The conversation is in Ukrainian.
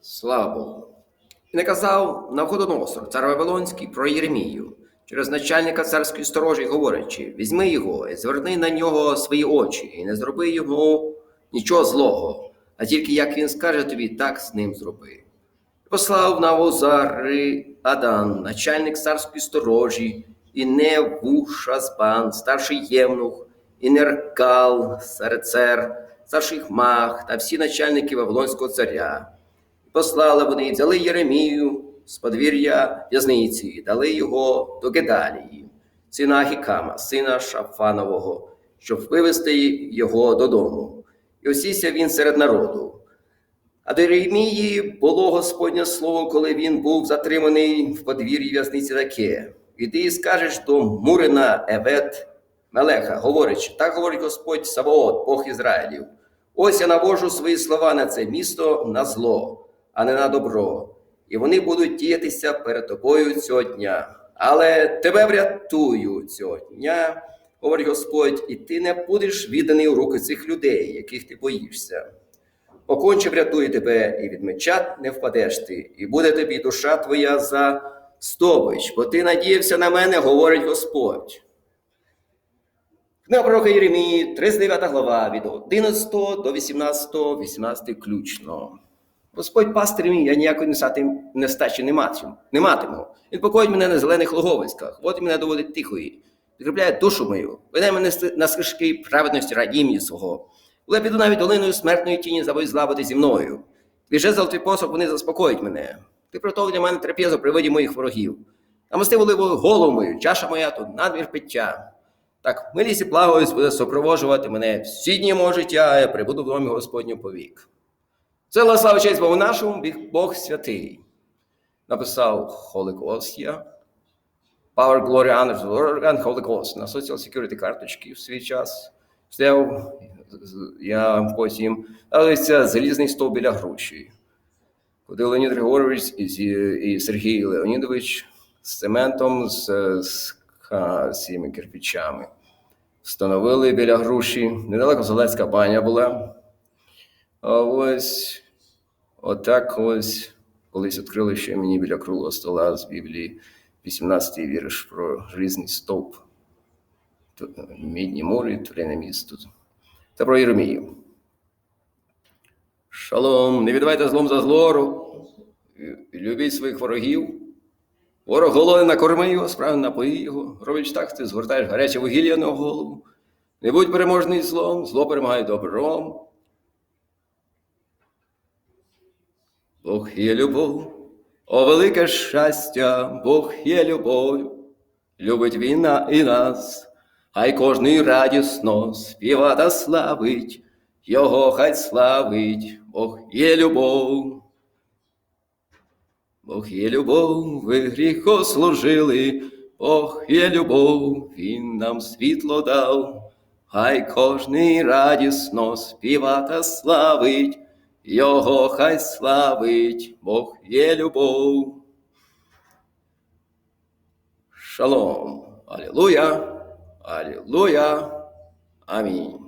Слава Богу. І наказав Навходоносор, цар Вавилонський, про Єремію, через начальника царської сторожі, говорячи: візьми його і зверни на нього свої очі, і не зроби йому нічого злого, а тільки як він скаже тобі, так з ним зроби. І послав Навозариадан, начальник царської сторожі, і Невушазбан, старший євнух, і Неркал, Сарецер, старший Хмах та всі начальники Вавилонського царя. Послали вони і взяли Єремію з подвір'я в'язниці і дали його до Гедалії, сина Ахікама, сина Шафанового, щоб вивести його додому. І осівся він серед народу. А до Єремії було Господнє слово, коли він був затриманий в подвір'ї в'язниці таке: іди і скажеш до Мурина Евет Мелеха, говорячи: так говорить Господь Саваот, Бог Ізраїлів: ось я навожу свої слова на це місто на зло, а не на добро, і вони будуть діятися перед тобою цього дня. Але тебе врятую цього дня, говорить Господь, і ти не будеш відданий у руки цих людей, яких ти боїшся. Поконче врятує тебе, і від меча не впадеш ти, і буде тобі душа твоя за здобич, бо ти надіявся на мене, говорить Господь. Книга пророка Єремії, 39 глава, від 11 до 18 включно. Господь пастир мій, я ніякої нестачі не матиму. Він покоїть мене на зелених логовиськах, водить мене до води тихої, підкріпляє душу мою, веде мене на стежки праведності раді імені свого. Коли я піду навіть долиною смертної тіні, забудь зла буде зі мною. Твій жезл, твій посох, вони заспокоїть мене. Ти приготовив для мене трапезу при виді моїх ворогів. Намастив оливою голову мою, чаша моя тут надмір пиття. Так, милість і благодать буде супроводжувати мене всі дні мого життя, я прибуду в домі Господню повік. Сила, слава, честь Богу нашому, Бог святий. Написав Holy Ghost я. Power, Glory, Honor, Lord and Holy Ghost. На Social Security карточки в свій час. Стояв я потім, але це залізний стовп біля груші. Куди Леонід Григорович і Сергій Леонідович з цементом, з цими кирпичами встановили біля груші. Недалеко Золецька баня була. А ось отак ось колись відкрили ще мені біля круглого стола з Біблії 18-й вірш про желізний стовп, мідні мури, творінне місто. Та про Єремію. Шалом, не віддавайте злом за зло, любіть своїх ворогів. Ворог голодний, накорми його, справді напої його. Робиш так, ти згортаєш гаряче вугілля на голову. Не будь переможний злом, зло перемагає добром. Бог є любов, о велике щастя, Бог є любов, любить він і нас, хай кожний радісно співа та славить, його хай славить, Бог є любов. Бог є любов, ви гріху служили, Бог є любов, він нам світло дав, хай кожний радісно співа та славить, його хай славить, Бог є любов. Шалом. Алілуя. Алілуя. Амінь.